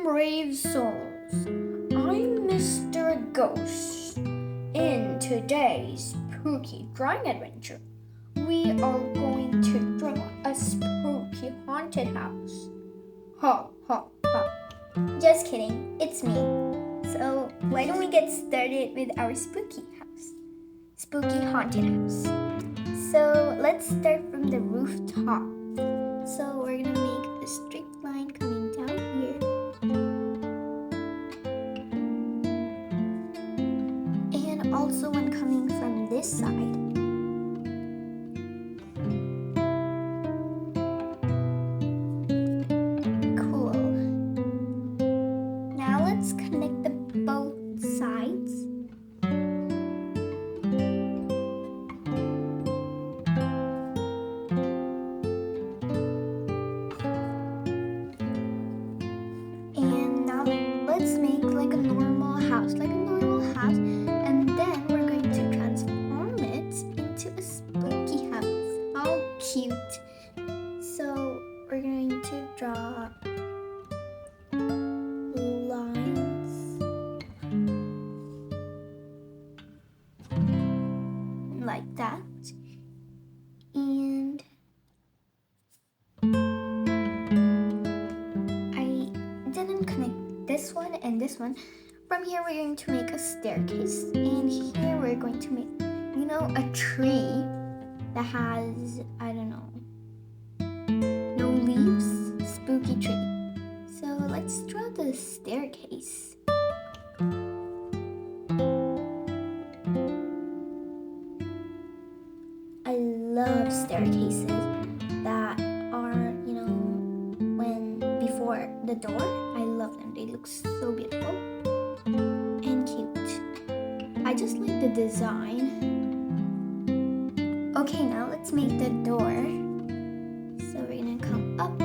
brave souls. I'm Mr. Ghost. In today's spooky drawing adventure, we are going to draw a spooky haunted house. Ha ha ha. Just kidding, it's me. So why don't we get started with our spooky haunted house. So let's start from the rooftop. So we're gonna make a straight line coming down here. And also one coming from this side. Cool. Now let's connect the both sides. Let's make like a normal house, and then we're going to transform it into a spooky house. How cute! So we're going to draw lines like that, and I didn't connect this one and this one. From here we're going to make a staircase, and here we're going to make, a tree that has, no leaves, spooky tree. So let's draw the staircase. I love staircases that are, when before the door. I love them. They look so beautiful and cute. I just like the design. Okay, now let's make the door. So we're gonna come up.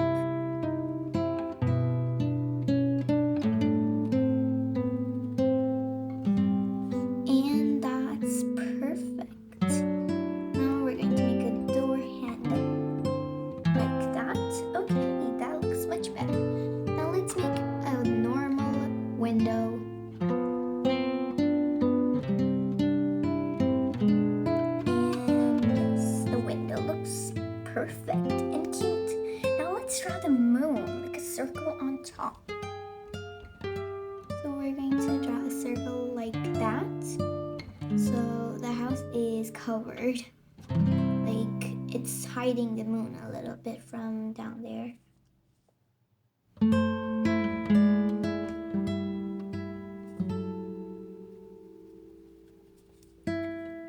And that's perfect. Now we're going to make a door handle like that. Okay, that looks much better. Now let's make a normal window. And yes, the window looks perfect and cute. Now let's draw the moon, like a circle on top. So we're going to draw a circle like that. So the house is covered. Like it's hiding the moon a little bit from down there.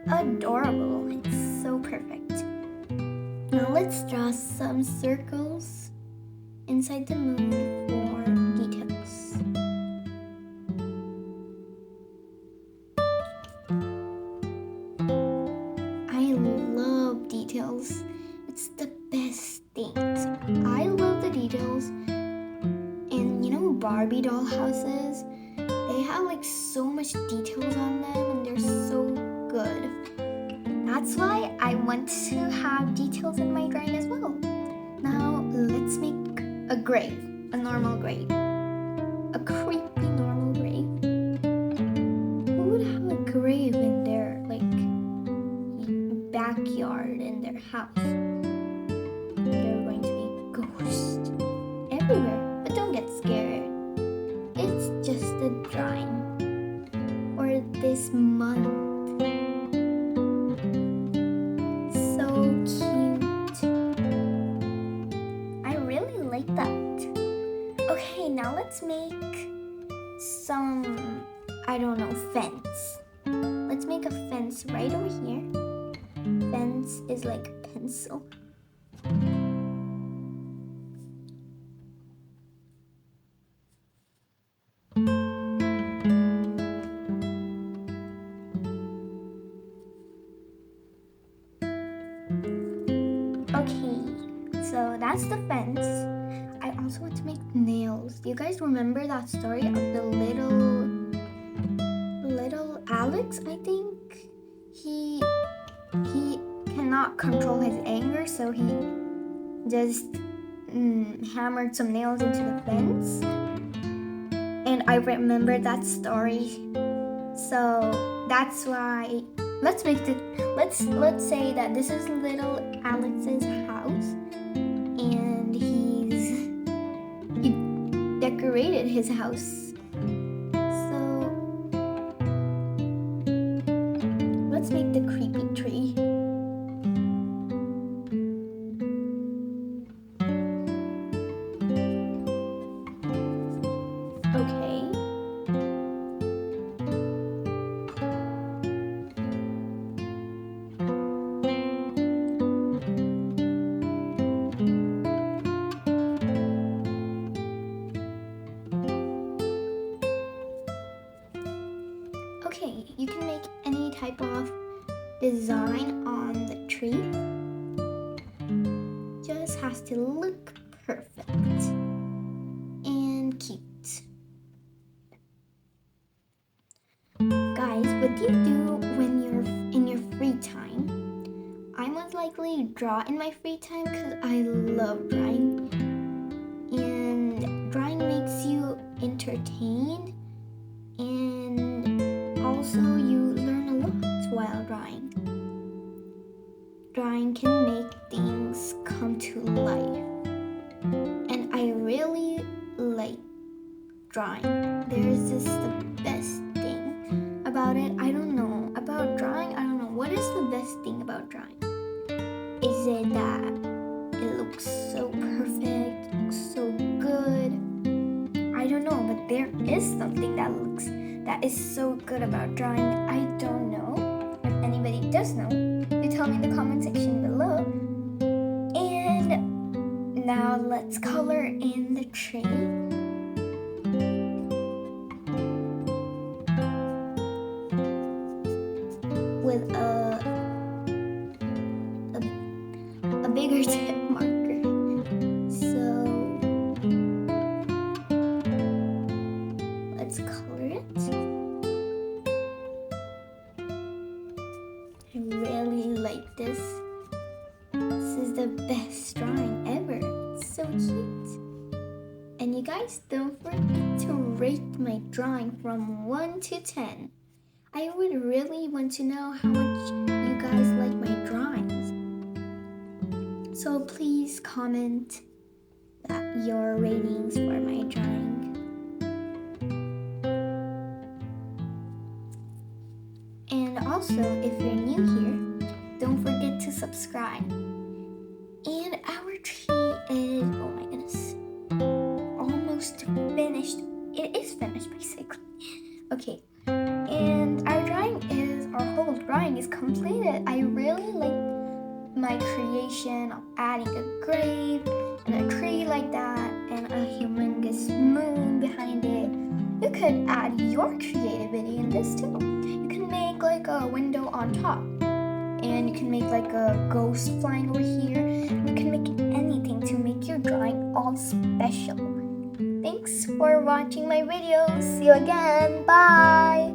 Adorable. It's so perfect. Now let's draw some circles inside the moon for details. I love details. It's the best thing. So I love the details. And Barbie doll houses, they have like so much details on them, and they're so good. That's why I want to have details in my drawing as well. Now let's make a grave, a normal grave, a creepy normal grave. Who would have a grave in their backyard in their house? There are going to be ghosts everywhere, but don't get scared. It's just a drawing for this month. Okay, now let's make some, fence. Let's make a fence right over here. Fence is like a pencil. Okay, so that's the fence. I also want to make nails. Do you guys remember that story of the little Alex? I think he cannot control his anger, so he just hammered some nails into the fence. and I remember that story. So that's why let's say that this is little Alex's house, and he decorated his house. So let's make the creepy tree. Okay. Okay, you can make any type of design on the tree. Just has to look perfect and cute. Guys, what do you do when you're in your free time? I most likely draw in my free time because I love drawing. And drawing makes you entertained, and also you learn a lot while drawing. Drawing can make things come to life, and I really like drawing. There's just the best thing about it. I don't know about drawing. I don't know what is the best thing about drawing. Is it that it looks so perfect, looks so good? I don't know, but there is something that is so good about drawing. I don't know. If anybody does know, you tell me in the comment section below. And now let's color in the tree. With a bigger tip marker. So let's color it. I really like this. This is the best drawing ever. It's so cute. And you guys don't forget to rate my drawing from 1 to 10. I would really want to know how much you guys like my drawings. So please comment your ratings for my drawing. And also, if you're new here, don't forget to subscribe. And our tree is, oh my goodness, almost finished. It is finished basically. Okay. And our whole drawing is completed. I really like my creation of adding a grave and a tree like that and a humongous moon behind it. You could add your creativity in this too. You can make like a window on top, and you can make like a ghost flying over here. You can make anything to make your drawing all special. Thanks for watching my video. See you again. Bye.